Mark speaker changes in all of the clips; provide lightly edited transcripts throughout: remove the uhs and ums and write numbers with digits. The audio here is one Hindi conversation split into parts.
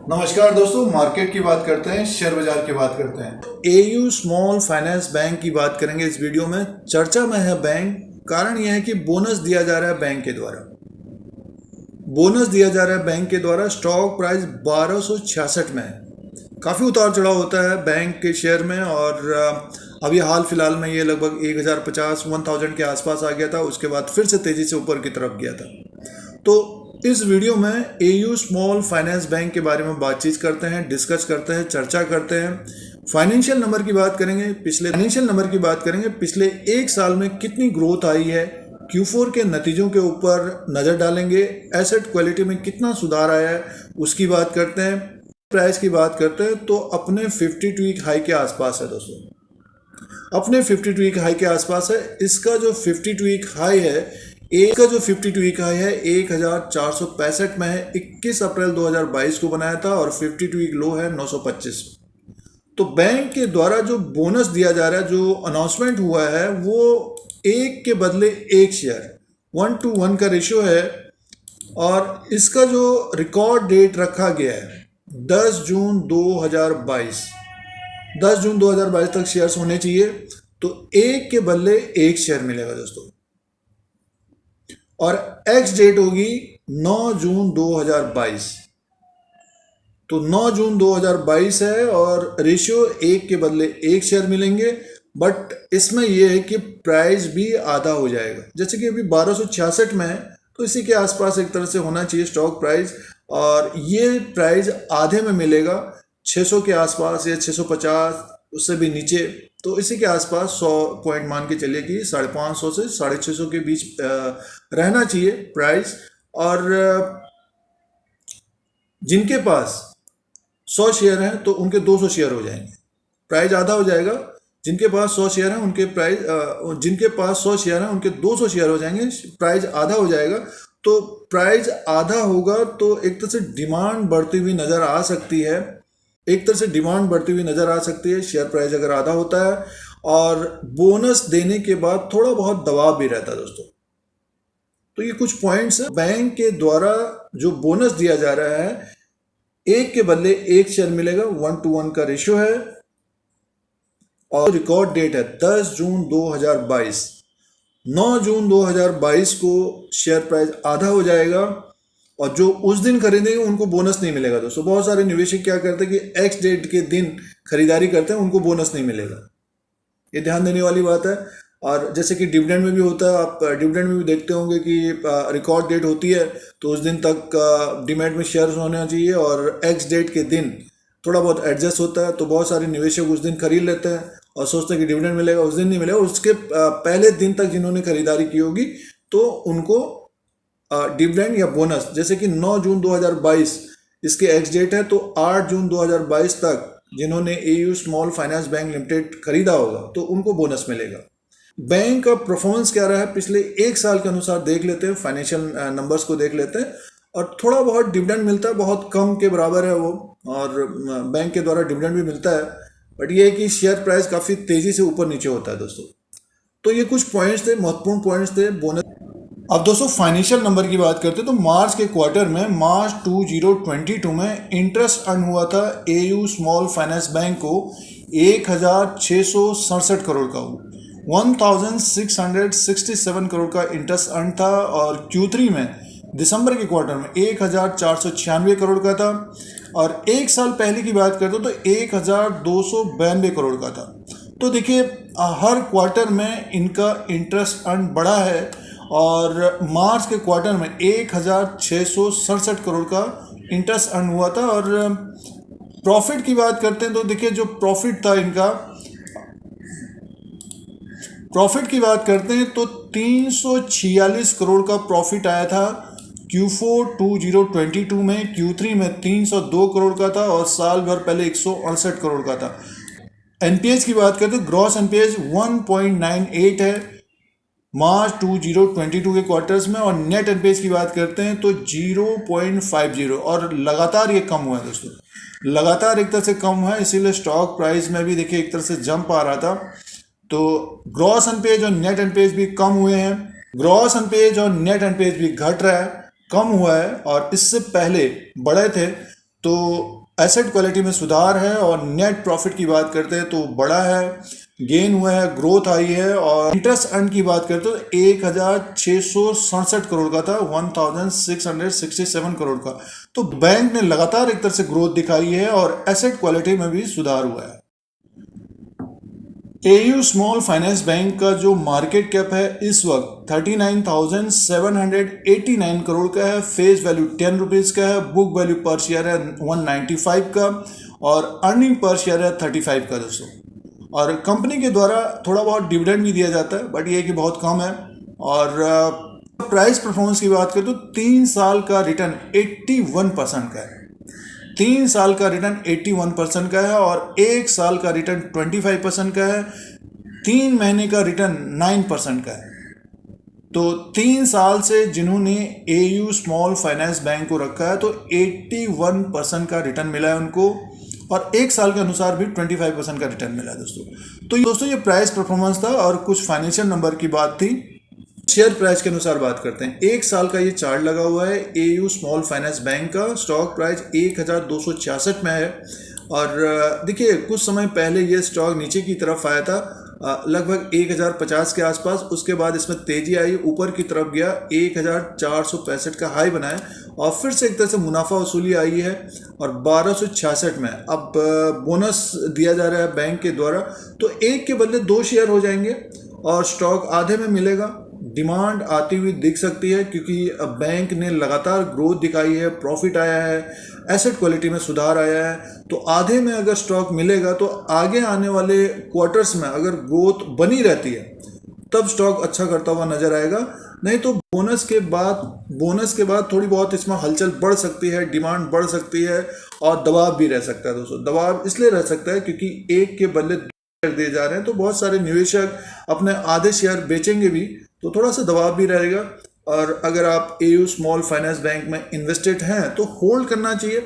Speaker 1: नमस्कार दोस्तों, मार्केट की बात करते हैं, शेयर बाजार की बात करते हैं। एयू स्मॉल फाइनेंस बैंक की बात करेंगे इस वीडियो में। चर्चा में है बैंक, कारण यह है कि बोनस दिया जा रहा है बैंक के द्वारा। बोनस दिया जा रहा है बैंक के द्वारा। स्टॉक प्राइस 1266 में है। काफ़ी उतार चढ़ाव होता है बैंक के शेयर में, और अभी हाल फिलहाल में ये लगभग 1050 के आसपास आ गया था। उसके बाद फिर से तेज़ी से ऊपर की तरफ गया था। तो इस वीडियो में एयू स्मॉल फाइनेंस बैंक के बारे में बातचीत करते हैं, डिस्कस करते हैं, चर्चा करते हैं। फाइनेंशियल नंबर की बात करेंगे। पिछले एक साल में कितनी ग्रोथ आई है, Q4 के नतीजों के ऊपर नज़र डालेंगे। एसेट क्वालिटी में कितना सुधार आया है उसकी बात करते हैं। प्राइस की बात करते हैं तो अपने 52 वीक हाई के आसपास है दोस्तों, अपने 52 वीक हाई के आसपास है। इसका जो 52 वीक हाई है, 1465 में है। 21 अप्रैल 2022 को बनाया था, और 52 वीक लो है 925। तो बैंक के द्वारा जो बोनस दिया जा रहा है, जो अनाउंसमेंट हुआ है, वो एक के बदले एक शेयर 1:1 का रेशियो है। और इसका जो रिकॉर्ड डेट रखा गया है 10 जून 2022, 10 जून 2022 तक शेयर्स होने चाहिए। तो एक के बदले एक शेयर मिलेगा दोस्तों, और एक्स डेट होगी 9 जून 2022। तो 9 जून 2022 है, और रेशियो एक के बदले एक शेयर मिलेंगे। बट इसमें यह है कि प्राइस भी आधा हो जाएगा। जैसे कि अभी 1266 में है, तो इसी के आसपास एक तरह से होना चाहिए स्टॉक प्राइस, और ये प्राइस आधे में मिलेगा 600 के आसपास या 650, उससे भी नीचे। तो इसी के आसपास 100 पॉइंट मान के चलिए कि 550 से 650 के बीच रहना चाहिए प्राइस। और जिनके पास 100 शेयर हैं तो उनके 200 शेयर हो जाएंगे, प्राइस आधा हो जाएगा। जिनके पास 100 शेयर हैं उनके जिनके पास 100 शेयर हैं उनके 200 शेयर हो जाएंगे, प्राइस आधा हो जाएगा। तो प्राइस आधा होगा तो एक तरह से डिमांड बढ़ती हुई नज़र आ सकती है, शेयर प्राइस अगर आधा होता है। और बोनस देने के बाद थोड़ा बहुत दबाव भी रहता है दोस्तों। तो ये कुछ पॉइंट्स हैं। बैंक के द्वारा जो बोनस दिया जा रहा है, एक के बदले एक शेयर मिलेगा, 1:1 का रेशियो है, और रिकॉर्ड डेट है 10 जून 2022। 9 जून 2022 को शेयर प्राइस आधा हो जाएगा, और जो उस दिन खरीदेंगे उनको बोनस नहीं मिलेगा दोस्तों। बहुत सारे निवेशक क्या करते हैं कि एक्स डेट के दिन खरीदारी करते हैं, उनको बोनस नहीं मिलेगा। ये ध्यान देने वाली बात है। और जैसे कि डिविडेंड में भी होता है, आप डिविडेंड में भी देखते होंगे कि रिकॉर्ड डेट होती है तो उस दिन तक डीमैट में शेयर्स होना चाहिए, और एक्स डेट के दिन थोड़ा बहुत एडजस्ट होता है। तो बहुत सारे निवेशक उस दिन खरीद लेते हैं और सोचते हैं कि डिविडेंड मिलेगा, उस दिन नहीं मिलेगा। उसके पहले दिन तक जिन्होंने खरीदारी की होगी तो उनको डिविडेंड या बोनस, जैसे कि 9 जून 2022 इसके एक्स डेट है, तो 8 जून 2022 तक जिन्होंने AU small finance bank limited खरीदा होगा तो उनको बोनस मिलेगा। बैंक का परफॉर्मेंस क्या रहा है पिछले एक साल के अनुसार देख लेते हैं, फाइनेंशियल नंबर्स को देख लेते हैं। और थोड़ा बहुत डिविडेंड मिलता है, बहुत कम के बराबर है वो, और बैंक के द्वारा डिविडेंड भी मिलता है। बट ये है कि शेयर प्राइस काफ़ी तेज़ी से ऊपर नीचे होता है दोस्तों। तो ये कुछ पॉइंट्स थे, महत्वपूर्ण पॉइंट्स थे बोनस। अब दोस्तों फाइनेंशियल नंबर की बात करते हैं तो मार्च के क्वार्टर में, मार्च 2022 में इंटरेस्ट अर्न हुआ था एयू स्मॉल फाइनेंस बैंक को 1667 करोड़ का, 1667 करोड़ का इंटरेस्ट अर्न था। और Q3 में, दिसंबर के क्वार्टर में 1496 करोड़ का था। और एक साल पहले की बात करते तो 1292 करोड़ का था। तो देखिए हर क्वार्टर में इनका इंटरेस्ट अर्न बढ़ा है, और मार्च के क्वार्टर में 1667 करोड़ का इंटरेस्ट अर्न हुआ था। और प्रॉफिट की बात करते हैं तो देखिए जो प्रॉफिट था इनका, प्रॉफिट की बात करते हैं तो 346 करोड़ का प्रॉफिट आया था Q4 2022 में। Q3 में 302 करोड़ का था, और साल भर पहले 168 करोड़ का था। एनपीएस की बात करते हैं, ग्रॉस एनपीएस 1.98 है मार्च 2022 के क्वार्टर्स में, और नेट एनपीएस की बात करते हैं तो 0.50, और लगातार ये कम हुआ है दोस्तों, लगातार एक तरह से कम हुआ है। इसीलिए स्टॉक प्राइस में भी देखिए एक तरह से जंप आ रहा था। तो ग्रॉस एनपीएस और नेट एनपीएस भी कम हुए हैं, ग्रॉस एनपीएस और नेट एनपीएस भी घट रहा है, कम हुआ है, और इससे पहले बढ़े थे। तो एसेट क्वालिटी में सुधार है। और नेट प्रॉफिट की बात करते हैं तो बड़ा है, गेन हुआ है, ग्रोथ आई है। और इंटरेस्ट अर्न की बात करते हैं तो 1667 करोड़ का था, 1667 करोड़ का। तो बैंक ने लगातार एक तरह से ग्रोथ दिखाई है और एसेट क्वालिटी में भी सुधार हुआ है। एयू स्मॉल फाइनेंस बैंक का जो मार्केट कैप है इस वक्त 39,789 करोड़ का है। फेस वैल्यू 10 रुपीज़ का है। बुक वैल्यू पर शेयर है 195 का और अर्निंग पर शेयर है 35 का दोस्तों। और कंपनी के द्वारा थोड़ा बहुत डिविडेंड भी दिया जाता है, बट ये कि बहुत कम है। और प्राइस परफॉर्मेंस की बात करें तो 3 साल का रिटर्न 81% का है। 3 साल का रिटर्न 81% का है और 1 साल का रिटर्न 25% का है। 3 महीने का रिटर्न 9% का है। तो 3 साल से जिन्होंने एयू स्मॉल फाइनेंस बैंक को रखा है तो 81% का रिटर्न मिला है उनको और 1 साल के अनुसार भी 25% का रिटर्न मिला है दोस्तों। तो दोस्तों ये प्राइस परफॉर्मेंस था और कुछ फाइनेंशियल नंबर की बात थी। शेयर प्राइस के अनुसार बात करते हैं। 1 साल का ये चार्ट लगा हुआ है एयू स्मॉल फाइनेंस बैंक का। स्टॉक प्राइस 1266 में है। और देखिए कुछ समय पहले ये स्टॉक नीचे की तरफ आया था, लगभग 1050 के आसपास। उसके बाद इसमें तेजी आई, ऊपर की तरफ गया, 1465 का हाई बनाया और फिर से एक तरह से मुनाफा वसूली आई है और 1266 में अब बोनस दिया जा रहा है बैंक के द्वारा। तो एक के बदले 2 शेयर हो जाएंगे और स्टॉक आधे में मिलेगा। डिमांड आती हुई दिख सकती है क्योंकि बैंक ने लगातार ग्रोथ दिखाई है, प्रॉफिट आया है, एसेट क्वालिटी में सुधार आया है। तो आधे में अगर स्टॉक मिलेगा तो आगे आने वाले क्वार्टर्स में अगर ग्रोथ बनी रहती है तब स्टॉक अच्छा करता हुआ नजर आएगा। नहीं तो बोनस के बाद थोड़ी बहुत इसमें हलचल बढ़ सकती है, डिमांड बढ़ सकती है और दबाव भी रह सकता है दोस्तों। दबाव इसलिए रह सकता है क्योंकि एक के बदले दिए जा रहे हैं तो बहुत सारे निवेशक अपने आधे शेयर बेचेंगे भी, तो थोड़ा सा दबाव भी रहेगा। और अगर आप एयू स्मॉल फाइनेंस बैंक में इन्वेस्टेड हैं तो होल्ड करना चाहिए।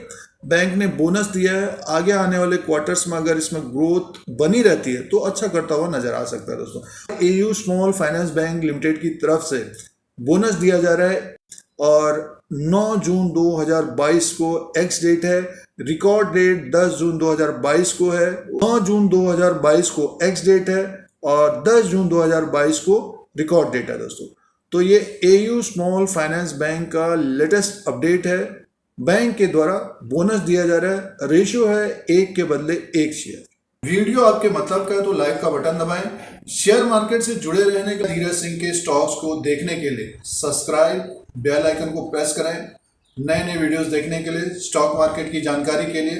Speaker 1: बैंक ने बोनस दिया है, आगे आने वाले क्वार्टर्स में अगर इसमें ग्रोथ बनी रहती है तो अच्छा करता हुआ नजर आ सकता है दोस्तों। AU small finance bank limited की तरफ से बोनस दिया जा रहा है और 9 जून 2022 को एक्स डेट है। रिकॉर्ड डेट 10 जून 2022 को है। 9 जून 2022 को एक्स डेट है और 10 जून 2022 को रिकॉर्ड डेट है दोस्तों। तो ये एयू स्मॉल फाइनेंस बैंक का लेटेस्ट अपडेट है। बैंक के द्वारा बोनस दिया जा रहा है, रेशियो है 1 के बदले 1 शेयर। वीडियो आपके मतलब का है तो लाइक का बटन दबाएं। शेयर मार्केट से जुड़े रहने के धीरज सिंह के स्टॉक्स को देखने के लिए सब्सक्राइब, बेल आइकन को प्रेस करें। नए नए वीडियोस देखने के लिए, स्टॉक मार्केट की जानकारी के लिए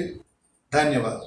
Speaker 1: धन्यवाद।